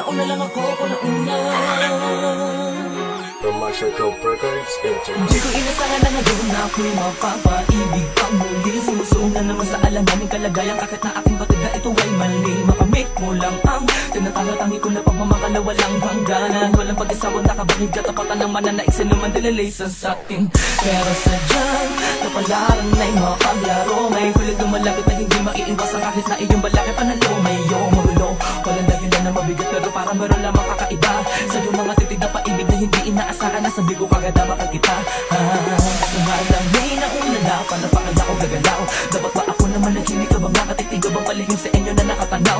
Una lang ako, una. From Marshall Records, Hindi ko inasahan na ngayon na ako'y mapapaibig pang muli. Sinusuong na naman sa alanganing kalagayan, kahit na aking batid na ito ay mali. Makamit mo lang ang tinatangi ko na pagmamakala, walang hangganan. Walang pag-isawang nakabangig, katapatan ng mananaig sa naman dalalaysan sa atin. Pero sadyang kapalaran na'y makaglaro, may kulit lumalapit na hindi maiiwasan kahit na iyong balaki panalo. Mayo, magulo, walang dahilan na mabigat, pero parang meron lamang kakaiba sa iyong mga titig na paibig na hindi inaasahan. Nasabi ko kagad na makal kita. Sumalang may nauna na panapakala ko gagalaw. Dapat ba ako naman naghinig ka bang nakatitig ka bang palihim sa inyo na nakatanaw?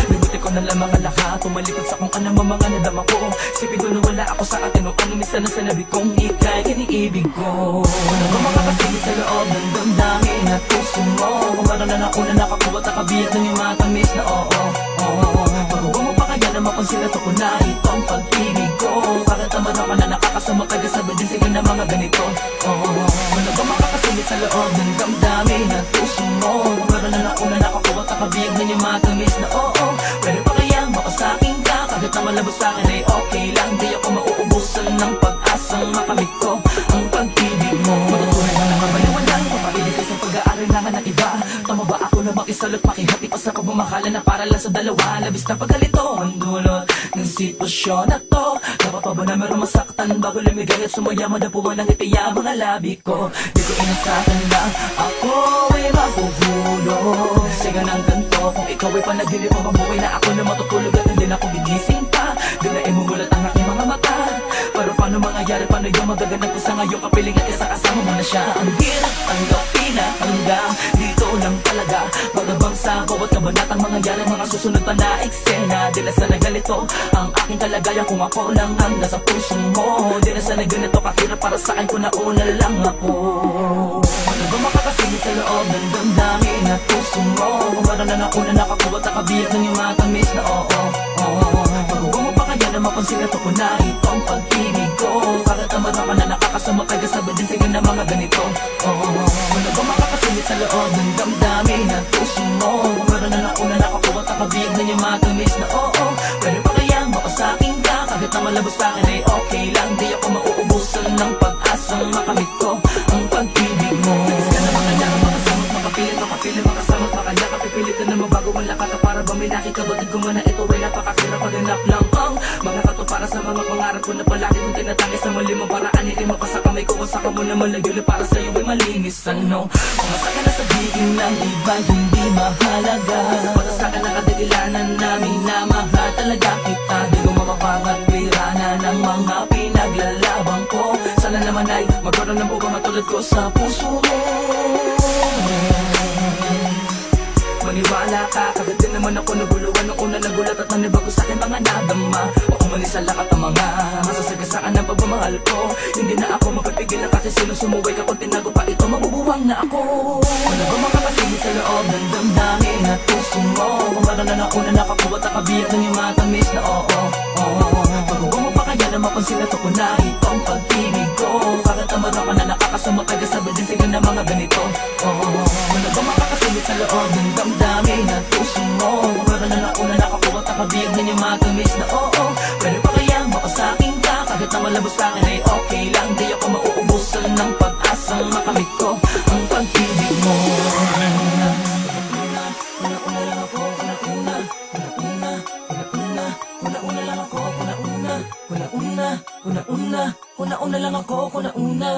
Naguti ko na lamang ang lahat, tumalikod sa kung anong mga nadama ko. Sipin ko na wala ako sa atin o ano minsan na sinabi kong ika'y kiniibig ko. Ano ba makakasingit sa loob ng damdamin at puso mo? Kung meron na nauna nakakuha at nakabiyag ng yung matamis na oo. Pagbubuo mo pa kaya na mapansin na to ko na itong pag-ibig ko. Para tama na ka na nakakasama kaya sabi din sa'yo na mga ganito. Ano ba makakasingit sa loob ng damdamin at puso mo? Kung meron na nauna nakakuha at nakabiyag ng yung matamis na oo. Pero pa kaya makasakin ka kahit na malabos sa'kin ay okay lang. Di ako mauubusan ng pag-asang makamit ko ang pag-ibig mo. Matutunan na namamaliwanag, mapaibig ka sa pag-aarinlangan ng iba. Tama ba ako na makisalot, makihati pa sa pagmamahalan na para lang sa dalawa? Labis na pagkalito ang dulot ng sitwasyon na to. Dapat pa ba na meron masaktan bago lumigay at sumaya madapuan ng itiya mga labi ko? Di ko inasahan na ako ay mapuhulog. Siga ng ganto kung ikaw ay panaginip mo mabuhay na ako na matutulog at hindi na ako gigising pa. Di na imugulat ang aking mga mata. Pero paano mangyayari, paano yung magaganap ko sa ngayong kapiling at isa kasama mo na siya? Ang hirap tanggapin na hanggang dito lang talaga. Magabang sa bawat kabanatang mangyayari, mga susunod pa na eksena. Di na sana ganito ang aking kalagayan kung ako lang ang nasa puso mo. Di na sana ganito kahirap para saan kung nauna lang ako. Ano ba makakasingit sa loob ng damdamin at puso mo? Kung meron na nauna nakakuha at nakabiyag ng yung matamis na oo. Pagbubuo mo pa kaya na mapansin na to ko na itong pag-ibig ko. Para tama ka na nakakasama kaya sabi din sa'yo na mga ganito. Ano ba makakasingit sa loob ng damdamin at puso mo? Kung meron na nauna nakakuha at nakabiyag ng yung matamis na oo. Pero pa kaya makasakin ka kahit na malabos sa'kin ay okay lang. Di ako mauubusan ng pag-asang makamit ko ang pag-ibig mo. Nagis ka na makalakan, makasamot, makapilit, makasamot, makalaka. Pipilit ka na mabago ang lakata para ba may nakikabatid ko man na ito ay napakakirap. Paghanap lang ang mga kato para sa mga pangarap ko na palagi kong tinatangis sa malimang paraan. Hindi mo pa sa kamay ko, saka mo naman lagyuli para sa'yo ay malinis. Ano? Kung asa ka na sabihin ng iba hindi mahalaga. Para sa akin nakadagilanan namin na mahal talaga kita. Di ko mapapangatwira na ng mga pinaglalaban ko. Sana naman ay magkaroon ng buka matulad ko sa puso mo. Maniwala ka, kagad din naman ako naguluhan nung una nagulat at nanibago sa'kin mga nadama. O umalis sa lakat ang mga masasagasaan ng pagmamahal ko. Hindi na ako mapipigil na kasi sino sumuway ka kung tinago pa ito, mabubuwang na ako. Ano ba makakasingit sa loob ng damdamin at puso mo? Kung meron na nauna nakakuha at nakabiyag ng yung matamis na oo. Pagbubuo mo pa kaya na mapansin na to ko na itong pag-ibig ko. Para tama ka na nakakasama kaya sabi din sa'yo na mga ganito. Ano ba makakasingit sa loob ng damdamin at puso mo? Kung meron na nauna nakakuha at nakabiyag ng yung matamis na oo. Pero pa kaya makasakin ka kahit na malabos sa'kin ay okay lang. Di ako mauubusan ng pag-asang makamit ko ang pag-ibig mo. Una lang ako, una lang ako, una.